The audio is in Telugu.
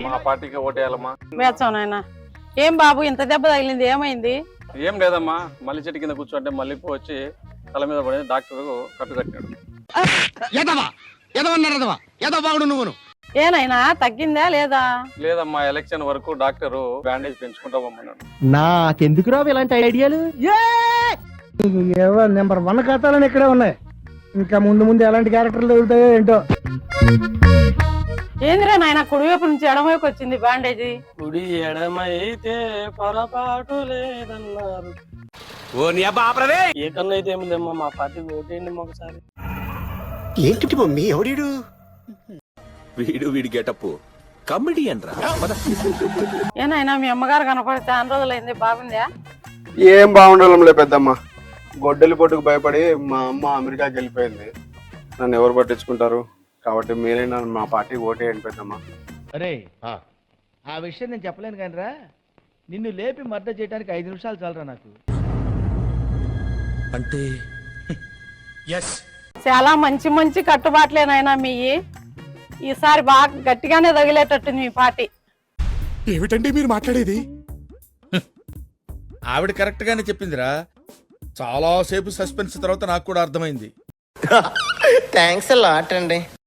మా పార్టీకి ఓటేయాలమ్మా. వేస్తాం నాయన. ఏం బాబు ఇంత దెబ్బ తగిలింది, ఏమైంది? ఏం లేదమ్మా, మల్లి చెట్టు కింద కూర్చోంటే మల్లెపూ వచ్చి తల మీద పడి డాక్టర్ కట్టుకట్టాడు. ఏనైనా తగ్గిందా లేదా? లేదమ్మా, ఎలక్షన్ వరకు డాక్టర్ బ్యాండేజ్ పెంచుకుంటా పోమన్నాడు. నాకెందుకు రావు ఇలాంటి ఐడియాలు? నెంబర్ 1 ఖాతాలని ఇక్కడే ఉన్నాయి. ఇంకా ముందు ముందు ఎలాంటి క్యారెక్టర్లు దొరుకుతాయో ఏంటో. ఏందిరా నాయన, కుడివైపు నుంచి ఎడమవైపు వచ్చింది బ్యాండేజీ. కుడి ఎడమైతే పొరపాటు లేదన్నారు. ఏ కన్నా అయితే ఏమిలేమ్మా, మా పార్టీకి ఓటేయండి ఒకసారి. ఏంటి మమ్మీ ఎవడీడు? వీడి గెటప్ కమెడియన్ రా. ఏనాయనా మీ అమ్మగారు కనపడి చాలా రోజులైంది, బాగుందా? ఏం బాగుండాలంలే పెద్దమ్మ. గొడ్డలి పొట్టుకు భయపడి మా అమ్మ అమెరికాకి వెళ్ళిపోయింది. నన్ను ఎవరు పట్టించుకుంటారు? కాబట్టి మీరే నన్ను మా పార్టీకి ఓటేయండి పెద్దమ్మ. అరే ఆ విషయం నేను చెప్పలేను కానీ రా, నిన్ను లేపి మర్డర్ చేయడానికి 5 నిమిషాలు చాలరా నాకు. అంటే చాలా మంచి మంచి కట్టుబాట్లేనైనా మీ. ఈసారి బాగా గట్టిగానే తగిలేటట్టుంది మీ పార్టీ. ఏమిటండి మీరు మాట్లాడేది? ఆవిడ కరెక్ట్ గానే చెప్పిందిరా. చాలా సేపు సస్పెన్స్ తర్వాత నాకు కూడా అర్థమైంది. థ్యాంక్స్ లాట్ అండి.